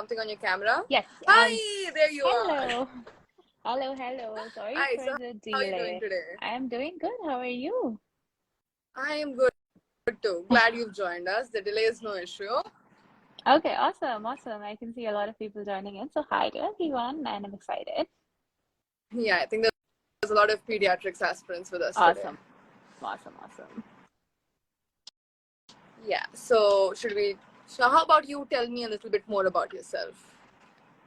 something on your camera? Yes. Hi, there you are. Hello. Hello. Sorry Hi, for so the how are you doing delay. today? I am doing good. How are you? I am good too. Glad you've joined us. The delay is no issue. Okay, awesome. I can see a lot of people joining in. So hi to everyone, and I'm excited. Yeah, I think there's a lot of pediatrics aspirants with us today. Awesome. Yeah, so how about you tell me a little bit more about yourself?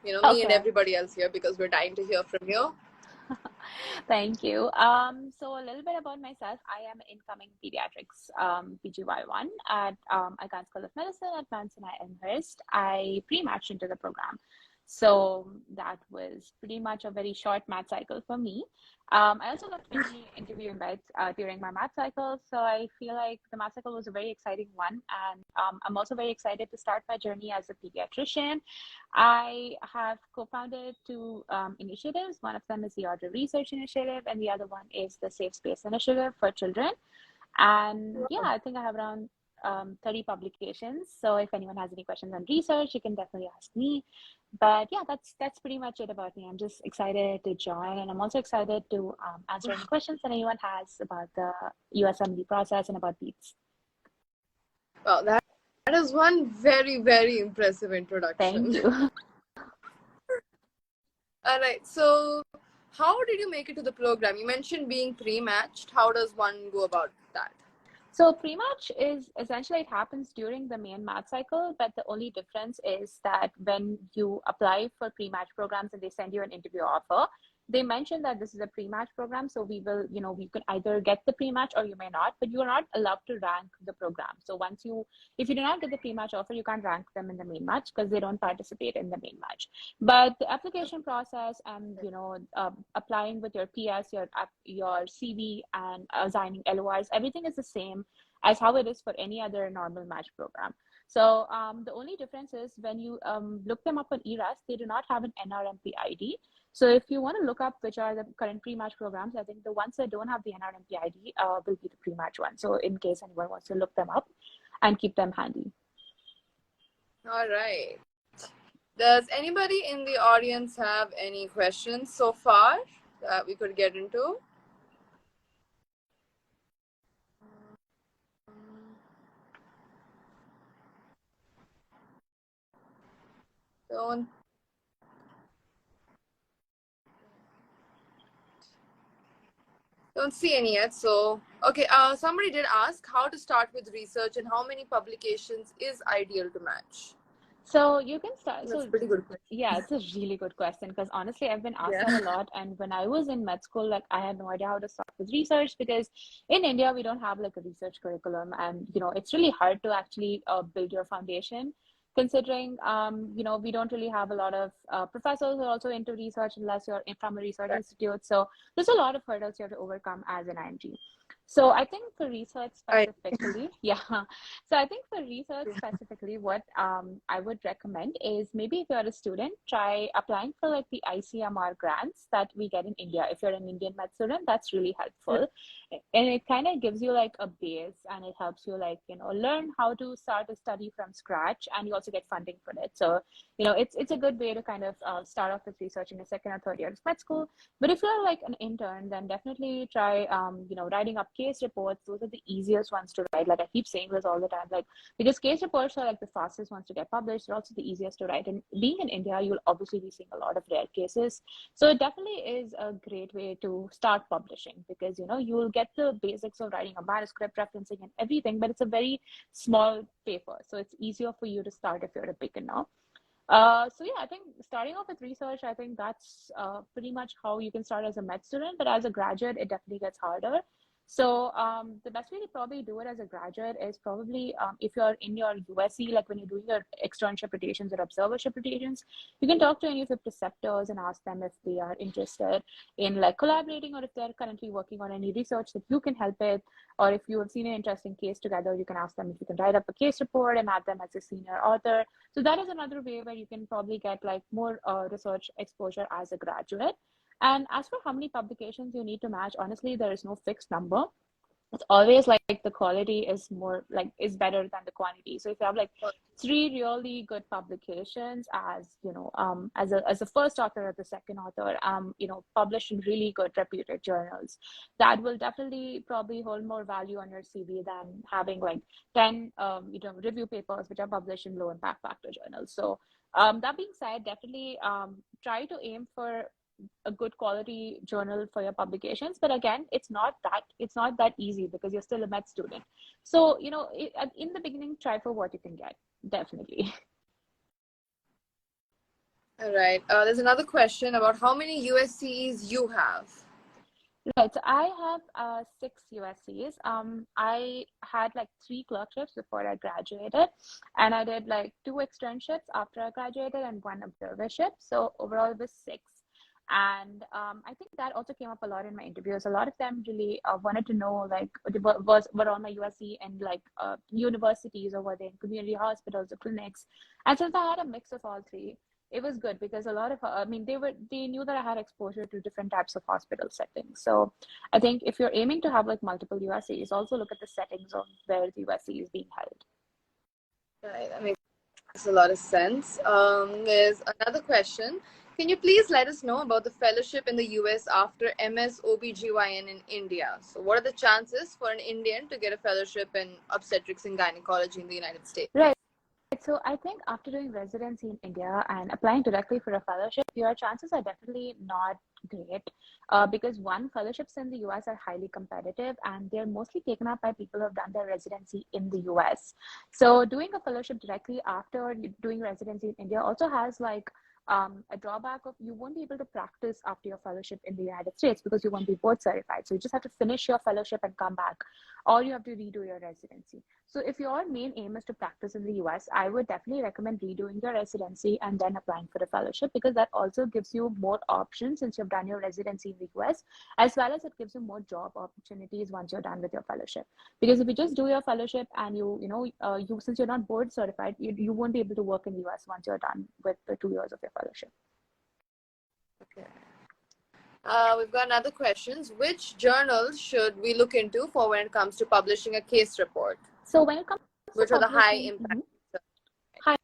Me and Okay. everybody else here, because we're dying to hear from you. Thank you. So a little bit about myself. I am incoming pediatrics PGY1 at Icahn School of Medicine at Mount Sinai Elmhurst. I pre-matched into the program. So that was pretty much a very short math cycle for me. I also got to interview in med during my math cycle. So I feel like the math cycle was a very exciting one. And I'm also very excited to start my journey as a pediatrician. I have co-founded two initiatives. One of them is the Order Research Initiative, and the other one is the Safe Space Initiative for Children. And yeah, I think I have around 30 publications. So if anyone has any questions on research, you can definitely ask me. But yeah, that's pretty much it about me. I'm just excited to join, and I'm also excited to answer any questions that anyone has about the USMLE process and about PEDS. Well, that is one very, very impressive introduction. Thank you. All right, so how did you make it to the program? You mentioned being pre-matched. How does one go about that? So pre-match is essentially, it happens during the main math cycle, but the only difference is that when you apply for pre-match programs and they send you an interview offer, they mention that this is a pre-match program. So we can either get the pre-match or you may not, but you are not allowed to rank the program. So if you do not get the pre-match offer, you can't rank them in the main match because they don't participate in the main match. But the application process and, applying with your PS, your CV and assigning LOIs, everything is the same as how it is for any other normal match program. So the only difference is when you look them up on ERAS, they do not have an NRMP ID. So if you want to look up which are the current pre-match programs, I think the ones that don't have the NRMP ID will be the pre-match one. So in case anyone wants to look them up and keep them handy. All right. Does anybody in the audience have any questions so far that we could get into? Don't see any yet. So, okay. Somebody did ask how to start with research and how many publications is ideal to match. So you can start. That's a pretty good question. Yeah, it's a really good question because honestly, I've been asked that a lot. And when I was in med school, like I had no idea how to start with research because in India, we don't have like a research curriculum. And, it's really hard to actually build your foundation considering, we don't really have a lot of professors who are also into research unless you're from a research institute. So there's a lot of hurdles you have to overcome as an IMG. So I think for research specifically, what I would recommend is maybe if you're a student, try applying for like the ICMR grants that we get in India. If you're an Indian med student, that's really helpful. And it kind of gives you like a base and it helps you like, learn how to start a study from scratch, and you also get funding for it. So, it's a good way to kind of start off with research in your second or third year of med school. But if you're like an intern, then definitely try, writing up case reports. Those are the easiest ones to write. Like I keep saying this all the time, like because case reports are like the fastest ones to get published. They're also the easiest to write. And being in India, you'll obviously be seeing a lot of rare cases. So it definitely is a great way to start publishing because, you'll get the basics of writing a manuscript, referencing and everything, but it's a very small paper. So it's easier for you to start if you're a beginner. So yeah, I think starting off with research, I think that's pretty much how you can start as a med student, but as a graduate, it definitely gets harder. So the best way to probably do it as a graduate is probably if you're in your USC, like when you're doing your externship rotations or observership rotations, you can talk to any of your preceptors and ask them if they are interested in like collaborating or if they're currently working on any research that you can help with, or if you have seen an interesting case together, you can ask them if you can write up a case report and add them as a senior author. So that is another way where you can probably get like more research exposure as a graduate. And as for how many publications you need to match, honestly, there is no fixed number. It's always like the quality is more like is better than the quantity. So if you have like three really good publications as as a first author or the second author, published in really good reputed journals, that will definitely probably hold more value on your CV than having like 10 review papers which are published in low impact factor journals. So that being said, definitely try to aim for a good quality journal for your publications. But again, it's not that easy because you're still a med student. So in the beginning, try for what you can get, definitely. All right. There's another question about how many USCs you have. Right, so I have 6 USCs. I had like 3 clerkships before I graduated, and I did like 2 externships after I graduated and 1 observership. So overall, it was 6. And I think that also came up a lot in my interviews. A lot of them really wanted to know like were all my USC and like universities, or were they in community hospitals or clinics. And since I had a mix of all three, it was good because a lot of they knew that I had exposure to different types of hospital settings. So I think if you're aiming to have like multiple USCs, also look at the settings of where the USC is being held. Right. That makes a lot of sense. There's another question. Can you please let us know about the fellowship in the US after MS OBGYN in India? So, what are the chances for an Indian to get a fellowship in obstetrics and gynecology in the United States? Right. So I think after doing residency in India and applying directly for a fellowship, your chances are definitely not great because one, fellowships in the US are highly competitive and they're mostly taken up by people who have done their residency in the US. So doing a fellowship directly after doing residency in India also has like a drawback of you won't be able to practice after your fellowship in the United States because you won't be board certified. So you just have to finish your fellowship and come back, or you have to redo your residency. So if your main aim is to practice in the US, I would definitely recommend redoing your residency and then applying for a fellowship because that also gives you more options since you've done your residency in the US, as well as it gives you more job opportunities once you're done with your fellowship. Because if you just do your fellowship and you since you're not board certified, you won't be able to work in the US once you're done with the 2 years of your fellowship. Okay. We've got another question. Which journals should we look into for when it comes to publishing a case report? So when it comes to Which are the high publishing, impact? high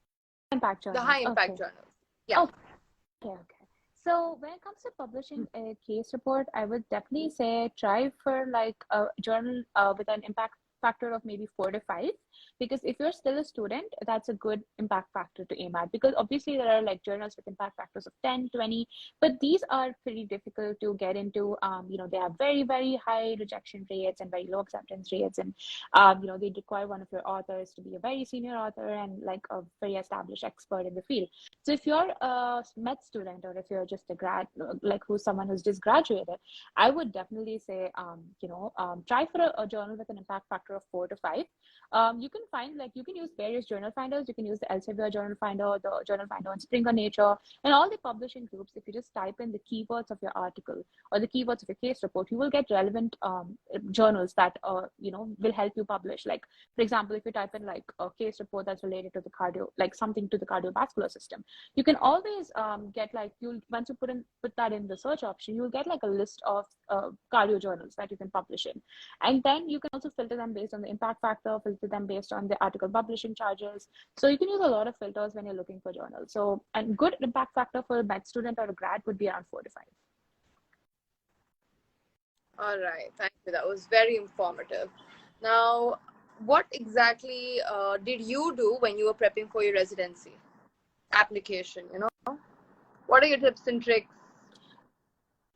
impact The journals. high impact Okay. journals. Yeah. Okay. So when it comes to publishing a case report, I would definitely say try for like a journal with an impact factor of maybe 4 to 5, because if you're still a student, that's a good impact factor to aim at, because obviously there are like journals with impact factors of 10, 20, but these are pretty difficult to get into. They have very, very high rejection rates and very low acceptance rates, and they require one of your authors to be a very senior author and like a very established expert in the field. So if you're a med student, or if you're just a grad, like someone who's just graduated, I would definitely say, try for a journal with an impact factor of 4 to 5. You can use various journal finders. You can use the Elsevier journal finder, the journal finder on Springer Nature, and all the publishing groups. If you just type in the keywords of your article or the keywords of your case report, you will get relevant journals that will help you publish. Like, for example, if you type in like a case report that's related to the cardio, like something to the cardiovascular system, you can always get like, once you put that in the search option, you'll get like a list of cardio journals that you can publish in, and then you can also filter them based on the impact factor, filter them based on the article publishing charges. So you can use a lot of filters when you're looking for journals. So, and good impact factor for a med student or a grad would be around 4 to 5. All right. Thank you. That was very informative. Now, what exactly did you do when you were prepping for your residency application? What are your tips and tricks?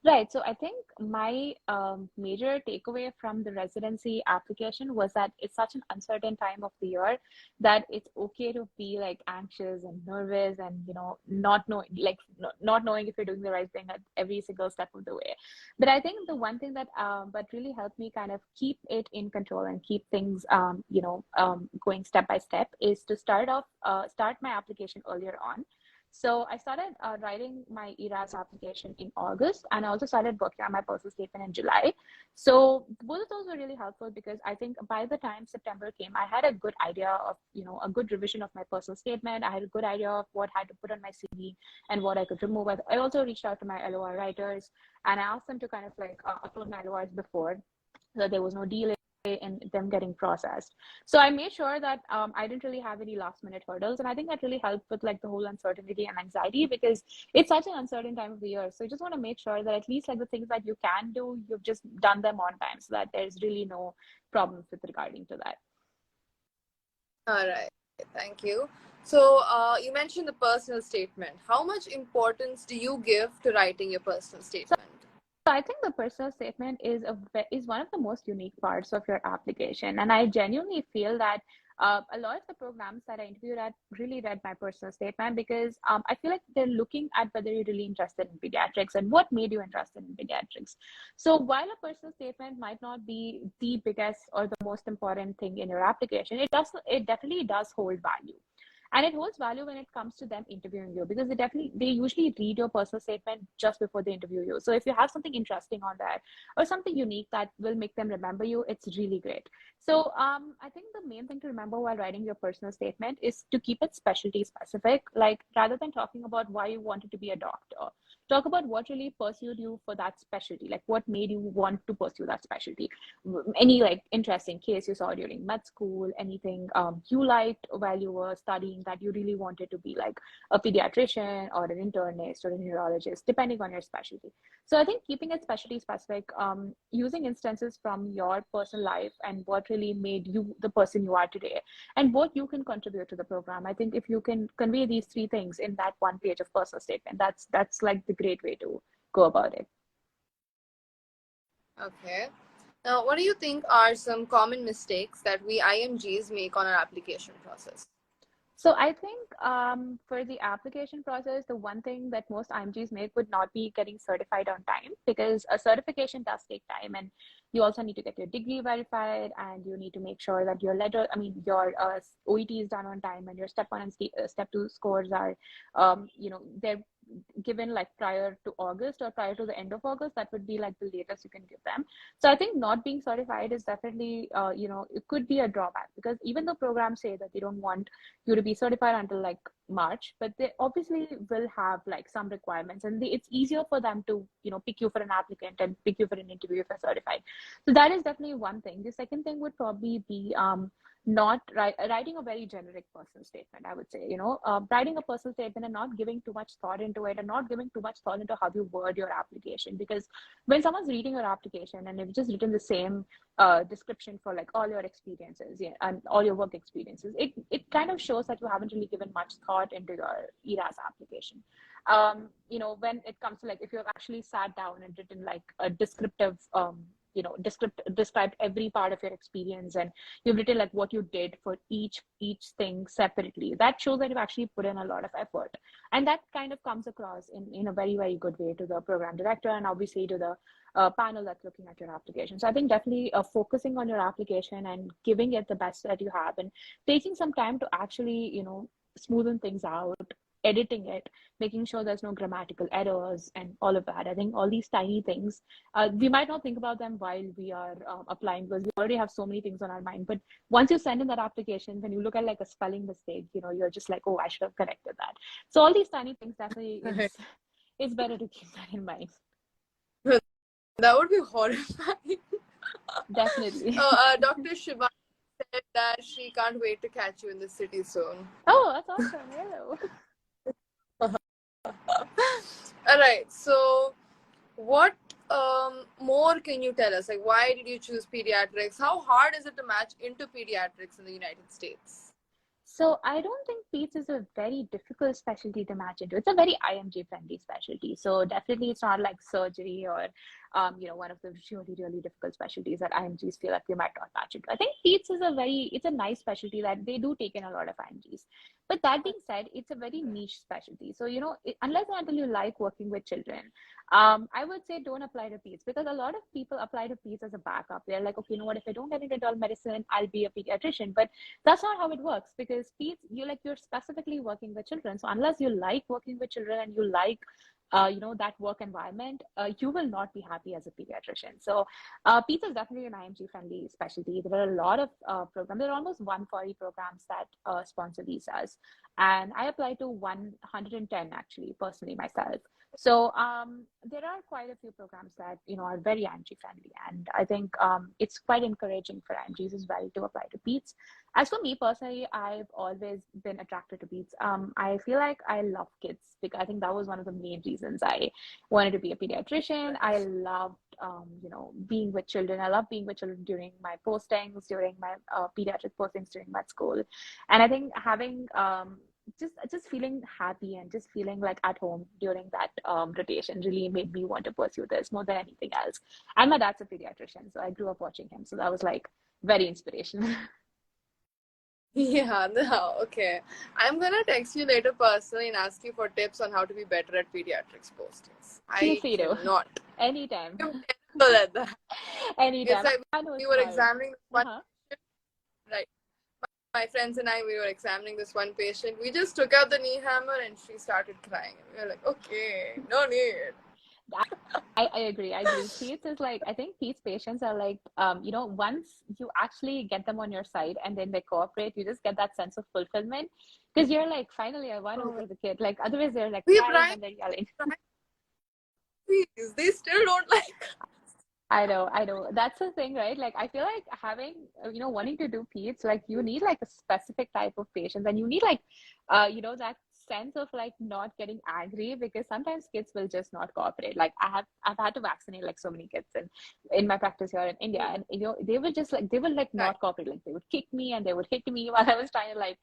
Right. So I think my major takeaway from the residency application was that it's such an uncertain time of the year that it's okay to be like anxious and nervous and, not knowing if you're doing the right thing at every single step of the way. But I think the one thing that really helped me kind of keep it in control and keep things, going step by step is to start my application earlier on. So I started writing my ERAS application in August, and I also started working on my personal statement in July. So both of those were really helpful because I think by the time September came, I had a good idea of, a good revision of my personal statement. I had a good idea of what I had to put on my CV and what I could remove. I also reached out to my LOR writers and I asked them to kind of like upload my LORs before, so that there was no delay in them getting processed. So I made sure that I didn't really have any last minute hurdles. And I think that really helped with like the whole uncertainty and anxiety, because it's such an uncertain time of the year. So you just want to make sure that at least like the things that you can do, you've just done them on time, so that there's really no problems with regarding to that. All right. Thank you. So you mentioned the personal statement. How much importance do you give to writing your personal statement? So I think the personal statement is one of the most unique parts of your application, and I genuinely feel that a lot of the programs that I interviewed at really read my personal statement, because I feel like they're looking at whether you're really interested in pediatrics and what made you interested in pediatrics. So while a personal statement might not be the biggest or the most important thing in your application, it definitely does hold value. And it holds value when it comes to them interviewing you, because they usually read your personal statement just before they interview you. So if you have something interesting on that or something unique that will make them remember you, it's really great. So I think the main thing to remember while writing your personal statement is to keep it specialty specific. Like, rather than talking about why you wanted to be a doctor, talk about what really pursued you for that specialty, like what made you want to pursue that specialty. Any like interesting case you saw during med school, anything you liked while you were studying that you really wanted to be, like a pediatrician or an internist or a neurologist, depending on your specialty. So I think keeping it specialty specific, using instances from your personal life and what really made you the person you are today, and what you can contribute to the program. I think if you can convey these three things in that one page of personal statement, that's like the great way to go about it. Okay. Now, what do you think are some common mistakes that we IMGs make on our application process? So I think for the application process, the one thing that most IMGs make would not be getting certified on time, because a certification does take time, and you also need to get your degree verified, and you need to make sure that your OET is done on time, and your step 1 and step 2 scores are, they're given like prior to August or prior to the end of August. That would be like the latest you can give them. So I think not being certified is definitely, it could be a drawback, because even though programs say that they don't want you to be certified until like March, but they obviously will have like some requirements, and it's easier for them to, pick you for an applicant and pick you for an interview if you're certified. So that is definitely one thing. The second thing would probably be not writing a very generic personal statement. I would say, writing a personal statement and not giving too much thought into it, and not giving too much thought into how you word your application. Because when someone's reading your application and you've just written the same description for like all your experiences, and all your work experiences, it kind of shows that you haven't really given much thought into your ERAS application. When it comes to like, if you've actually sat down and written like a descriptive described every part of your experience, and you've written like what you did for each thing separately, that shows that you've actually put in a lot of effort, and that kind of comes across in a very, very good way to the program director, and obviously to the panel that's looking at your application. So I think definitely focusing on your application and giving it the best that you have, and taking some time to actually smoothen things out, editing it, making sure there's no grammatical errors and all of that. I think all these tiny things, we might not think about them while we are applying, because we already have so many things on our mind. But once you send in that application, when you look at like a spelling mistake, you're just like, oh, I should have corrected that. So all these tiny things definitely it's better to keep that in mind. That would be horrifying. Definitely. Dr. Shiva said that she can't wait to catch you in the city soon. Oh, that's awesome. Hello. All right. So, what more can you tell us? Like, why did you choose pediatrics? How hard is it to match into pediatrics in the United States? So I don't think peds is a very difficult specialty to match into. It's a very IMG friendly specialty. So definitely it's not like surgery or, one of the really, really difficult specialties that IMGs feel like they might not match into. I think peds is it's a nice specialty that they do take in a lot of IMGs. But that being said, it's a very niche specialty. So, unless and until you like working with children, I would say don't apply to peds, because a lot of people apply to peds as a backup. They're like, okay, what, if I don't get into adult medicine, I'll be a pediatrician. But that's not how it works, because peds, you're specifically working with children. So unless you like working with children and you like that work environment, you will not be happy as a pediatrician. So peds is definitely an IMG friendly specialty. There are a lot of programs. There are almost 140 programs that sponsor visas, and I applied to 110 actually, personally myself. So there are quite a few programs that are very IMG friendly, and I think it's quite encouraging for IMGs as well to apply to PEDS. As for me personally, I've always been attracted to PEDS. I feel like I love kids because I think that was one of the main reasons I wanted to be a pediatrician. I loved being with children. I love being with children during my postings, during my pediatric postings during med school, and I think having just feeling happy and just feeling like at home during that rotation really made me want to pursue this more than anything else. And my dad's a pediatrician, so I grew up watching him. So that was like very inspirational. Yeah, no, okay. I'm gonna text you later personally and ask you for tips on how to be better at pediatrics postings. Feel I free to cannot. anytime. I'm terrible at that. It's Anytime. like I know we it's were hard. examining this one Uh-huh. patient, right? My friends and I, we were examining this one patient. We just took out the knee hammer and she started crying. And we were like, okay, no need. I agree. I agree. Pete's is like, I think Pete's patients are like, once you actually get them on your side and then they cooperate, you just get that sense of fulfillment because you're like, finally, I won Oh, over the kid. Like, otherwise, they're like we crying bribe, and they're yelling. please. They still don't like. I know. That's the thing, right? Like, I feel like having, wanting to do peds, like, you need like a specific type of patients and you need like, that sense of like not getting angry because sometimes kids will just not cooperate. Like, I've had to vaccinate like so many kids in my practice here in India, and they will just like, they will like Right. not cooperate. Like, they would kick me and they would hit me while I was trying to like,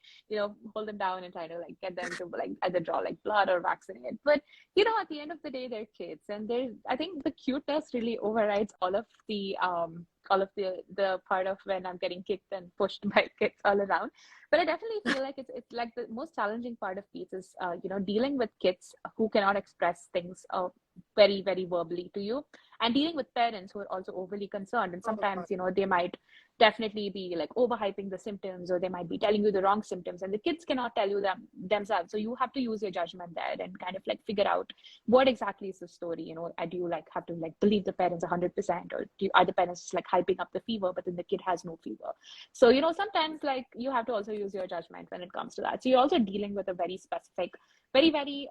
hold them down and try to like get them to like either draw like blood or vaccinate. But at the end of the day, they're kids, and there's I think the cuteness really overrides all of the part of when I'm getting kicked and pushed by kids all around. But I definitely feel like it's like the most challenging part of peace is dealing with kids who cannot express things very very verbally to you, and dealing with parents who are also overly concerned, and Oh, God. sometimes they might definitely be like overhyping the symptoms, or they might be telling you the wrong symptoms and the kids cannot tell you them themselves, so you have to use your judgment there and kind of like figure out what exactly is the story. Do you like have to like believe the parents 100%, or are the parents just like hyping up the fever but then the kid has no fever? So sometimes like you have to also use your judgment when it comes to that. So you're also dealing with a very specific, very very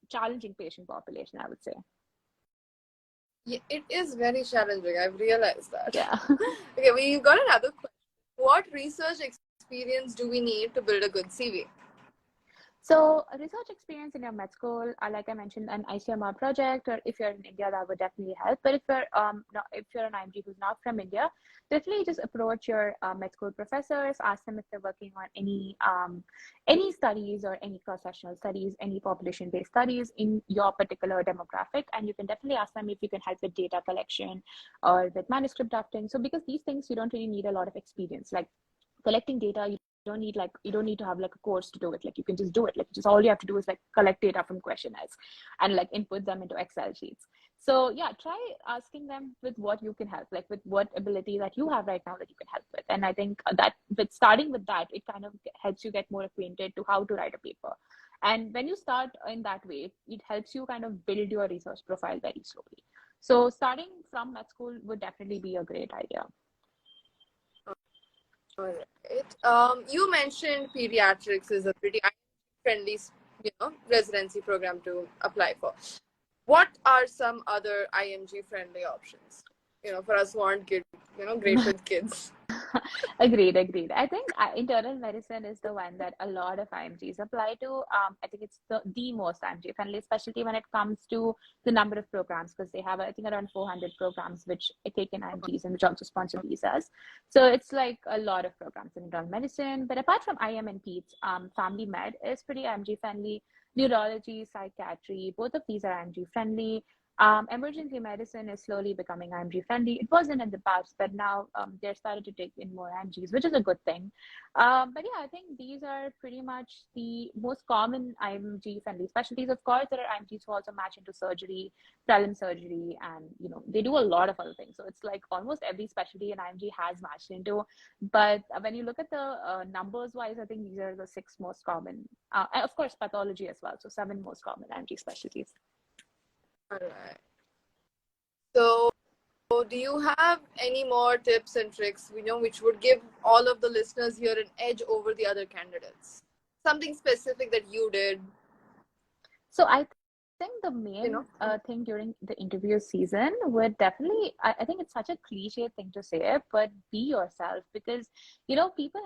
challenging patient population, I would say. Yeah, it is very challenging. I've realized that. Yeah. Okay, we've got another question. What research experience do we need to build a good CV? So a research experience in your med school, like I mentioned, an ICMR project, or if you're in India, that would definitely help. But if you're an IMG who's not from India, definitely just approach your med school professors, ask them if they're working on any studies or any cross-sectional studies, any population-based studies in your particular demographic, and you can definitely ask them if you can help with data collection or with manuscript drafting. So because these things you don't really need a lot of experience, like collecting data, you don't need to have like a course to do it. Like you can just do it. Like just all you have to do is like collect data from questionnaires and like input them into Excel sheets. So yeah, try asking them with what you can help, like with what ability that you have right now that you can help with. And I think that with starting with that, it kind of helps you get more acquainted to how to write a paper. And when you start in that way, it helps you kind of build your research profile very slowly. So starting from med school would definitely be a great idea. All right. You mentioned pediatrics is a pretty friendly, residency program to apply for. What are some other IMG friendly options? For us who aren't good, great with kids. Agreed. I think internal medicine is the one that a lot of IMGs apply to. I think it's the most IMG friendly specialty when it comes to the number of programs, because they have, I think, around 400 programs which take in IMGs and which also sponsor visas. So it's like a lot of programs in internal medicine. But apart from IM and PEDS, family med is pretty IMG friendly. Neurology, psychiatry, both of these are IMG friendly. Emergency medicine is slowly becoming IMG friendly. It wasn't in the past, but now they're starting to take in more IMGs, which is a good thing. But yeah, I think these are pretty much the most common IMG friendly specialties. Of course, there are IMGs who also match into surgery, prelim surgery, and they do a lot of other things. So it's like almost every specialty an IMG has matched into. But when you look at the numbers wise, I think these are the six most common. And of course, pathology as well. So seven most common IMG specialties. All right. So, do you have any more tips and tricks, which would give all of the listeners here an edge over the other candidates? Something specific that you did. So I think the you know? main thing during the interview season would definitely, I think it's such a cliche thing to say, but be yourself. Because, people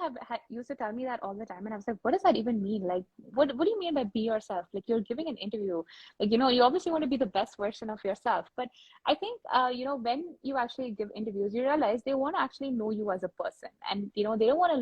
used to tell me that all the time. And I was like, what does that even mean? Like, what do you mean by be yourself? Like, you're giving an interview. Like, you obviously want to be the best version of yourself. But I think, when you actually give interviews, you realize they want to actually know you as a person. And, they don't want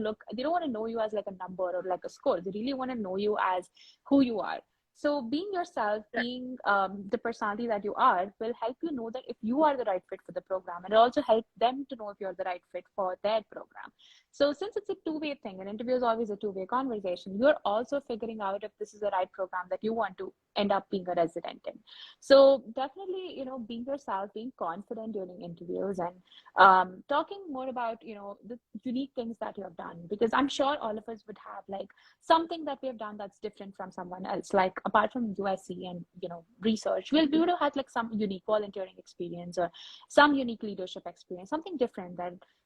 to know you as like a number or like a score. They really want to know you as who you are. So being yourself, Right. being the personality that you are, will help you know that if you are the right fit for the program, and it also help them to know if you're the right fit for their program. So since it's a two-way thing, an interview is always a two-way conversation, you're also figuring out if this is the right program that you want to end up being a resident in. So definitely, being yourself, being confident during interviews, and talking more about, the unique things that you have done, because I'm sure all of us would have like something that we have done that's different from someone else. Like apart from USC and research, we would have had like some unique volunteering experience or some unique leadership experience, something different.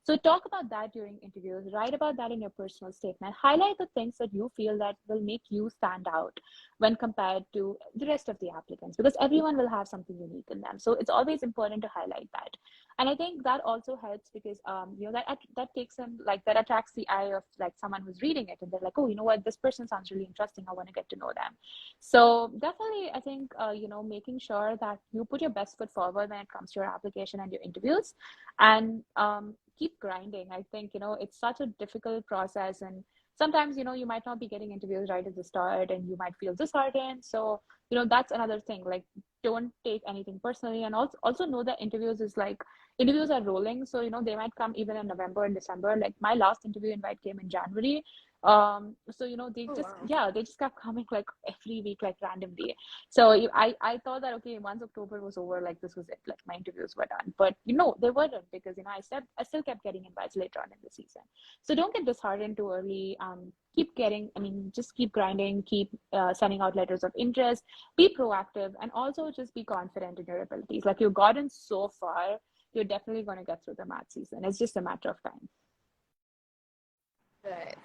So talk about that during interviews, write about that in your personal statement, highlight the things that you feel that will make you stand out when compared to the rest of the applicants, because everyone will have something unique in them. So it's always important to highlight that. And I think that also helps because that takes them, like, that attracts the eye of like someone who's reading it, and they're like, oh, you know what, this person sounds really interesting, I want to get to know them. So definitely, I think making sure that you put your best foot forward when it comes to your application and your interviews, and keep grinding. I think it's such a difficult process, and sometimes you might not be getting interviews right at the start, and you might feel disheartened. So that's another thing. Like, don't take anything personally, and also know that interviews are rolling. So they might come even in November and December. Like, my last interview invite came in January. So they Oh, just, wow. yeah, they just kept coming like every week, like randomly. So I thought that, okay, once October was over, like this was it, like my interviews were done. But they weren't, because I still kept getting invites later on in the season. So don't get disheartened too early. Just keep grinding, keep sending out letters of interest, be proactive, and also just be confident in your abilities. Like, you've gotten so far, you're definitely going to get through the math season. It's just a matter of time. Right.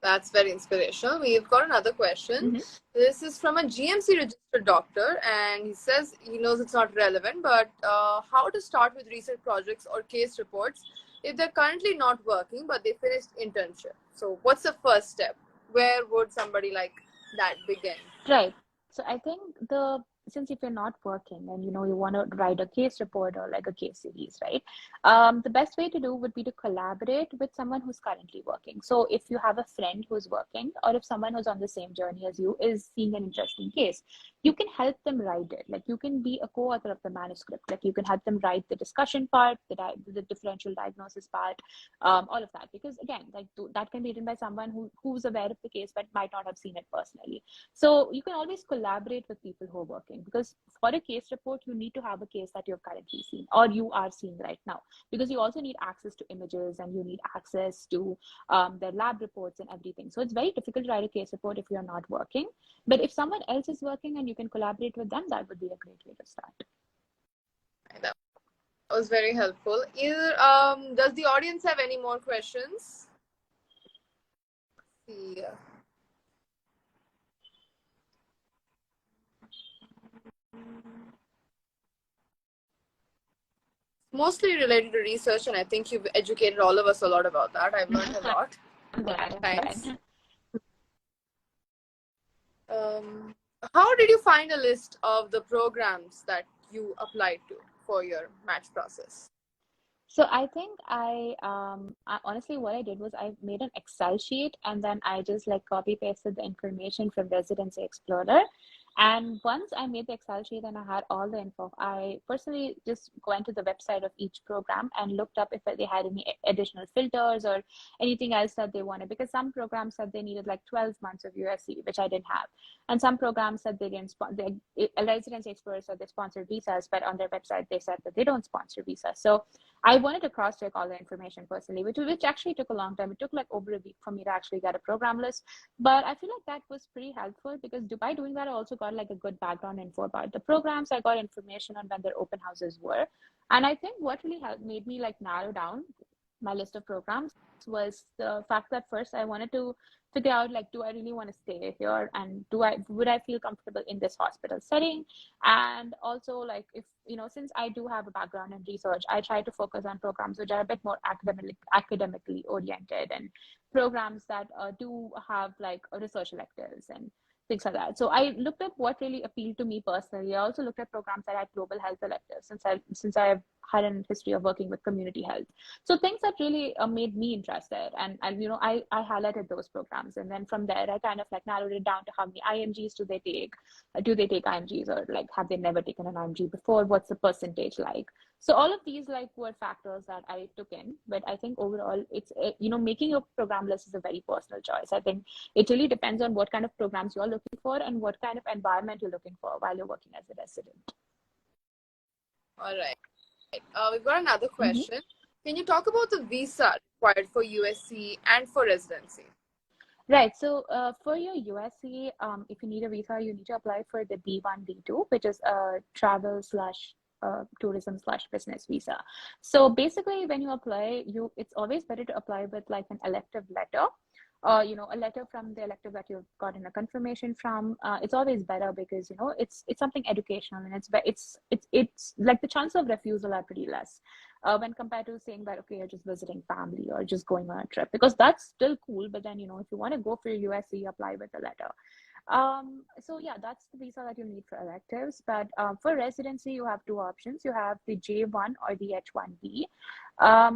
That's very inspirational. We've got another question. Mm-hmm. This is from a GMC registered doctor, and he says he knows it's not relevant, but how to start with research projects or case reports if they're currently not working, but they finished internship. So, what's the first step? Where would somebody like that begin? Right. So I think since if you're not working and you want to write a case report or like a case series, right? The best way to do would be to collaborate with someone who's currently working. So if you have a friend who's working, or if someone who's on the same journey as you is seeing an interesting case, you can help them write it. Like, you can be a co-author of the manuscript. Like, you can help them write the discussion part, the differential diagnosis part, all of that. Because again, like, that can be written by someone who's aware of the case but might not have seen it personally. So you can always collaborate with people who are working, because for a case report, you need to have a case that you've currently seen or you are seeing right now, because you also need access to images and you need access to their lab reports and everything. So it's very difficult to write a case report if you're not working. But if someone else is working and you can collaborate with them, that would be a great way to start. That was very helpful. Does the audience have any more questions? Yeah. Mostly related to research, and I think you've educated all of us a lot about that. I've learned a lot. I'm glad. Thanks. How did you find a list of the programs that you applied to for your match process? So I think honestly, what I did was I made an Excel sheet, and then I just like copy pasted the information from Residency Explorer. And once I made the Excel sheet and I had all the info, I personally just went to the website of each program and looked up if they had any additional filters or anything else that they wanted. Because some programs said they needed like 12 months of USC, which I didn't have. And some programs said they didn't sponsor, Residency Explorer said they sponsored visas, but on their website they said that they don't sponsor visas. So I wanted to cross-check all the information personally, which actually took a long time. It took like over a week for me to actually get a program list. But I feel like that was pretty helpful, because by doing that, I also got like a good background info about the programs. I got information on when their open houses were. And I think what really helped made me like narrow down my list of programs was the fact that first I wanted to figure out, like, do I really want to stay here, and would I feel comfortable in this hospital setting? And also, like, if since I do have a background in research, I try to focus on programs which are a bit more academically oriented, and programs that do have like research electives and things like that. So I looked at what really appealed to me personally. I also looked at programs that had global health electives, since I've had a history of working with community health. So things that really made me interested, and I highlighted those programs, and then from there I kind of like narrowed it down to how many IMGs do they take, IMGs, or like have they never taken an IMG before, what's the percentage like. So all of these like were factors that I took in, but I think overall it's making your program list is a very personal choice. I think it really depends on what kind of programs you're looking for and what kind of environment you're looking for while you're working as a resident. All right. We've got another Mm-hmm. question. Can you talk about the visa required for USC and for residency? Right. So for your USC, if you need a visa, you need to apply for the B1, B2, which is a travel slash tourism slash business visa. So basically, when you apply, it's always better to apply with like an elective letter. A letter from the elective that you've gotten a confirmation from. It's always better because it's something educational, and it's like the chance of refusal are pretty less when compared to saying that, okay, you're just visiting family or just going on a trip, because that's still cool. But then, if you want to go for your USC, apply with a letter. So yeah, that's the visa that you need for electives. But for residency, you have two options. You have the J1 or the H1B.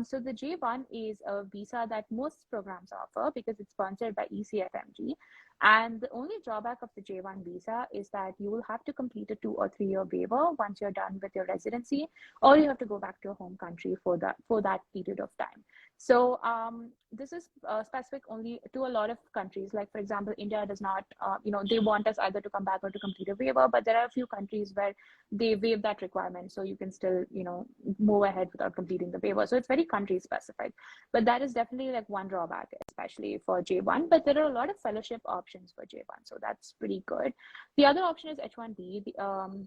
So the J1 is a visa that most programs offer because it's sponsored by ECFMG. And the only drawback of the J1 visa is that you will have to complete a 2 or 3 year waiver once you're done with your residency, or you have to go back to your home country for that period of time. So this is specific only to a lot of countries. Like, for example, India does not, they want us either to come back or to complete a waiver, but there are a few countries where they waive that requirement. So you can still, move ahead without completing the waiver. So it's very country specific, but that is definitely like one drawback, especially for J1. But there are a lot of fellowship options for J1. So that's pretty good. The other option is H1B.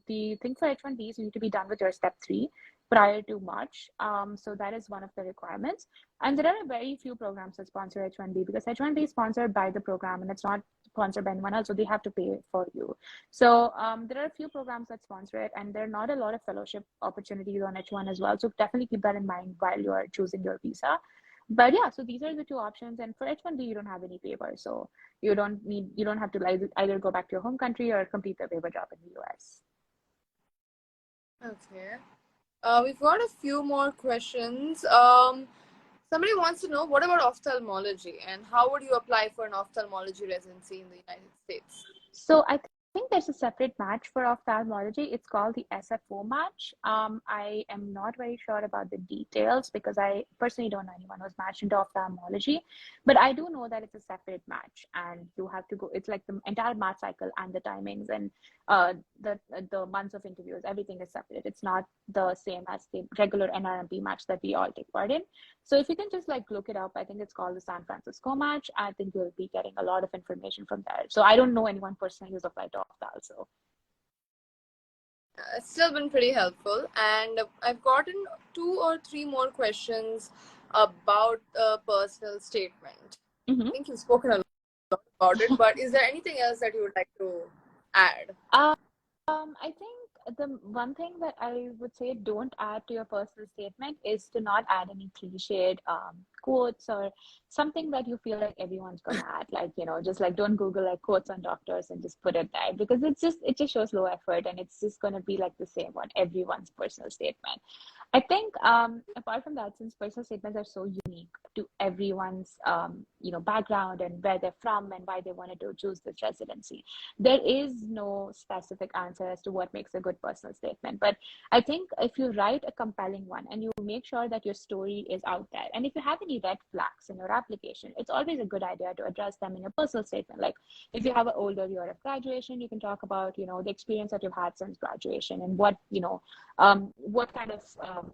The thing for H1B is you need to be done with your step 3 prior to March. So that is one of the requirements. And there are very few programs that sponsor H1B because H1B is sponsored by the program and it's not sponsored by anyone else, so they have to pay for you. So there are a few programs that sponsor it, and there are not a lot of fellowship opportunities on H1 as well. So definitely keep that in mind while you are choosing your visa. But yeah, so these are the two options. And for H1B, you don't have any waiver, so you don't have to either go back to your home country or complete the waiver job in the US. Okay. We've got a few more questions. Somebody wants to know, what about ophthalmology, and how would you apply for an ophthalmology residency in the United States? So I think there's a separate match for ophthalmology. It's called the SFO match. I am not very sure about the details because I personally don't know anyone who's matched into ophthalmology, but I do know that it's a separate match and you have to go. It's like the entire match cycle and the timings and the months of interviews. Everything is separate. It's not the same as the regular NRMP match that we all take part in. So if you can just like look it up, I think it's called the San Francisco match. I think you'll be getting a lot of information from there. So I don't know anyone personally who's applied to Optal. So It's still been pretty helpful, and I've gotten 2 or 3 more questions about a personal statement. mm-hmm. I think you've spoken a lot about it, but is there anything else that you would like to add? I think the one thing that I would say don't add to your personal statement is to not add any cliched quotes or something that you feel like everyone's gonna add. Like, just like don't Google like quotes on doctors and just put it there because it just shows low effort and it's just gonna be like the same on everyone's personal statement. I think apart from that, since personal statements are so unique to everyone's background and where they're from and why they wanted to choose this residency, there is no specific answer as to what makes a good personal statement. But I think if you write a compelling one and you make sure that your story is out there, and if you have any red flags in your application, it's always a good idea to address them in your personal statement. Like if you have an older year of graduation, you can talk about the experience that you've had since graduation and what kind of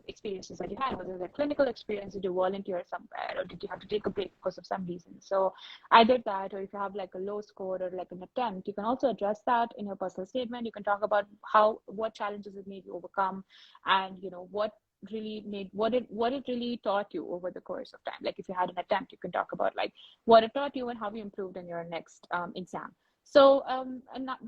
experiences that you had. Was it a clinical experience? Did you volunteer somewhere, or did you have to take a break because of some reason? So either that, or if you have like a low score or like an attempt, you can also address that in your personal statement. You can talk about what challenges it made you overcome, and what really made, what it really taught you over the course of time. Like if you had an attempt, you can talk about like what it taught you and how you improved in your next exam. So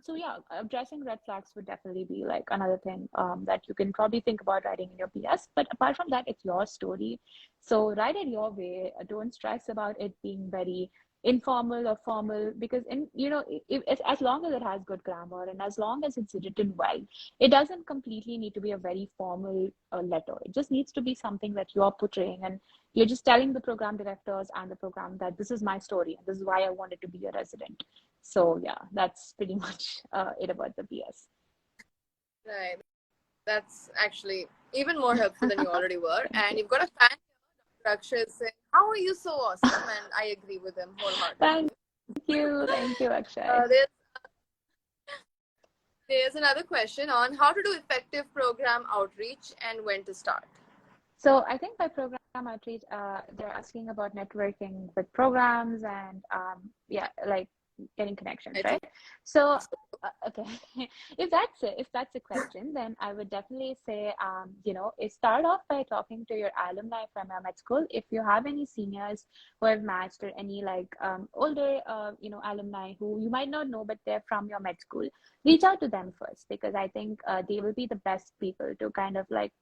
so yeah, addressing red flags would definitely be like another thing that you can probably think about writing in your PS. But apart from that, it's your story, so write it your way. Don't stress about it being very informal or formal, because in, as long as it has good grammar and as long as it's written well, it doesn't completely need to be a very formal letter. It just needs to be something that you're portraying, and you're just telling the program directors and the program that this is my story and this is why I wanted to be a resident. So yeah, that's pretty much it about the PS. Right. That's actually even more helpful than you already were. Thank And you. you've got a fan, Dr. Akshay, saying, "How are you so awesome?" And I agree with him Thank wholeheartedly. thank you, Akshay. Uh, there's another question on how to do effective program outreach and when to start. So I think by program outreach, they're asking about networking with programs and yeah, like getting connections, I think right? So okay, if that's a question, then I would definitely say start off by talking to your alumni from your med school. If you have any seniors who have matched, or any like older alumni who you might not know but they're from your med school, reach out to them first, because I think they will be the best people to kind of like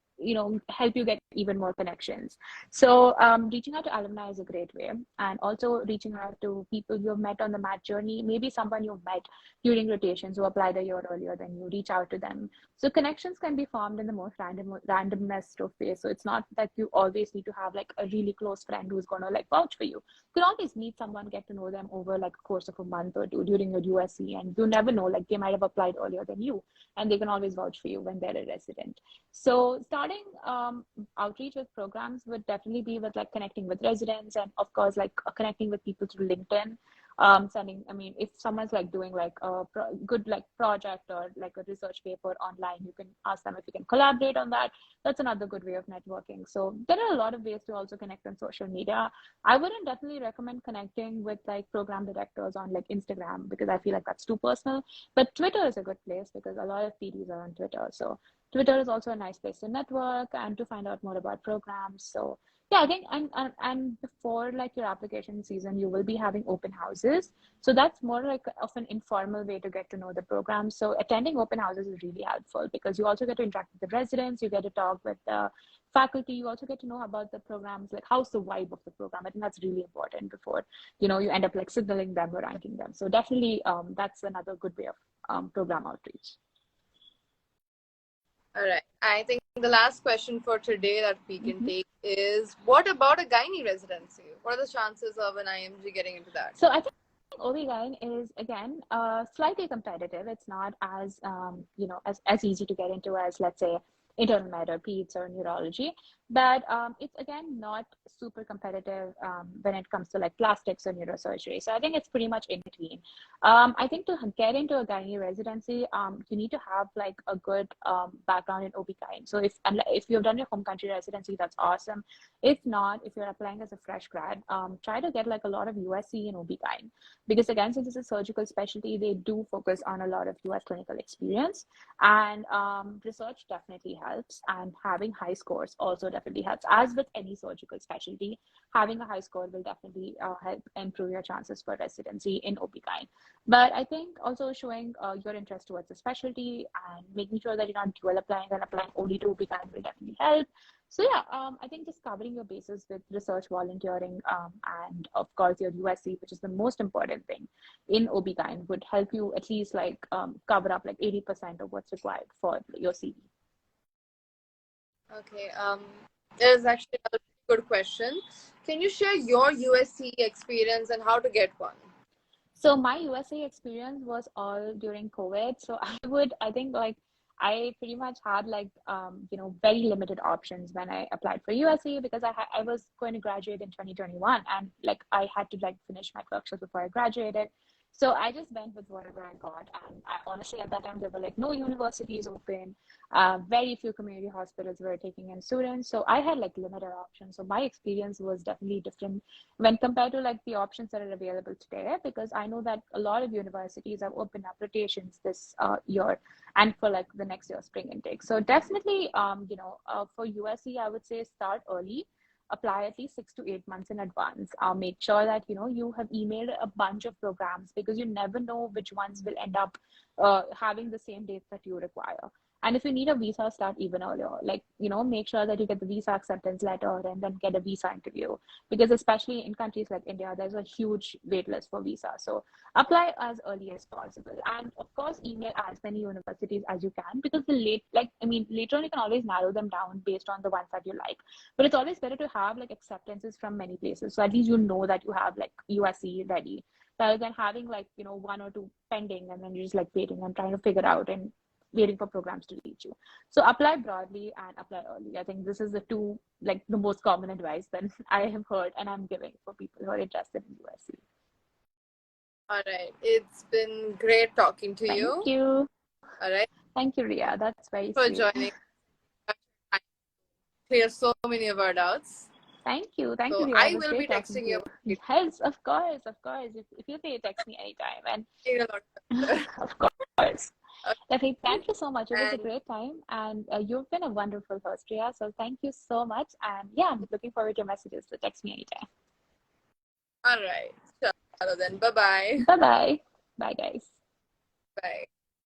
help you get even more connections. So reaching out to alumni is a great way, and also reaching out to people you've met on the mat journey, maybe someone you've met during rotations who applied a year earlier than you. Reach out to them. So connections can be formed in the most randomest of ways. So it's not that you always need to have like a really close friend who's going to like vouch for you. You can always meet someone, get to know them over like a course of a month or two during your USC, and you never know, like they might have applied earlier than you, and they can always vouch for you when they're a resident. So starting outreach with programs would definitely be with like connecting with residents, and of course like connecting with people through LinkedIn. Sending, I mean, if someone's like doing like a good like project or like a research paper online, you can ask them if you can collaborate on that. That's another good way of networking. So there are a lot of ways to also connect on social media. I wouldn't definitely recommend connecting with like program directors on like Instagram, because I feel like that's too personal. But Twitter is a good place because a lot of PDs are on Twitter. So Twitter is also a nice place to network and to find out more about programs. So yeah, I think and before like your application season, you will be having open houses. So that's more like of an informal way to get to know the program. So attending open houses is really helpful because you also get to interact with the residents, you get to talk with the faculty, you also get to know about the programs, like how's the vibe of the program. I think that's really important before you end up like signaling them or ranking them. So definitely that's another good way of program outreach. All right. I think the last question for today that we can Mm-hmm. take is, what about a gynae residency? What are the chances of an IMG getting into that? So I think OB-GYN is again slightly competitive. It's not as as easy to get into as, let's say, internal med or peds or neurology, but it's again not super competitive when it comes to like plastics or neurosurgery. So I think it's pretty much in between. I think to get into a gynae residency, you need to have like a good background in OB-GYN. So if you've done your home country residency, that's awesome. If not, if you're applying as a fresh grad, try to get like a lot of USC in OB-GYN, because again, since it's a surgical specialty, they do focus on a lot of US clinical experience, and research definitely helps, and having high scores also definitely helps. As with any surgical specialty, having a high score will definitely help improve your chances for residency in OB-GYN. But I think also showing your interest towards the specialty and making sure that you're not dual applying and applying only to OB-GYN will definitely help. So yeah, I think just covering your bases with research, volunteering, and of course your USC, which is the most important thing in OB-GYN, would help you at least like cover up like 80% of what's required for your CV. Okay. There's actually a good question. Can you share your USC experience and how to get one? So my USA experience was all during COVID. So I think like I pretty much had like very limited options when I applied for USC, because I was going to graduate in 2021, and like I had to like finish my clerkships before I graduated. So I just went with whatever I got. And I honestly, at that time, there were like no universities open. Very few community hospitals were taking in students. So I had like limited options. So my experience was definitely different when compared to like the options that are available today, because I know that a lot of universities have opened up rotations this year and for like the next year spring intake. So definitely, for USC, I would say start early, apply at least 6 to 8 months in advance. Make sure that you have emailed a bunch of programs, because you never know which ones will end up having the same dates that you require. And if you need a visa, start even earlier. Like, make sure that you get the visa acceptance letter and then get a visa interview. Because especially in countries like India, there's a huge wait list for visa. So apply as early as possible. And of course, email as many universities as you can, because later on you can always narrow them down based on the ones that you like. But it's always better to have like acceptances from many places. So at least you know that you have like USC ready, rather than having like, one or two pending and then you're just like waiting and trying to figure out and waiting for programs to reach you. So apply broadly and apply early. I think this is the two, like the most common advice that I have heard and I'm giving for people who are interested in USC. All right. It's been great talking to Thank you. you. All right. Thank you, Ria. That's very For sweet. joining. Clear so many of our doubts. Thank you. Thank So you, Ria. I It was will be great talking texting to you. you. Yes, of course, of course. If you say text me anytime, and of course. Definitely. Thank you so much. It was a And great time, and you've been a wonderful host, Ria. So thank you so much. And yeah, I'm looking forward to your messages. So text me anytime. all right. Chalo then. Bye-bye. Bye bye. Bye, guys. Bye.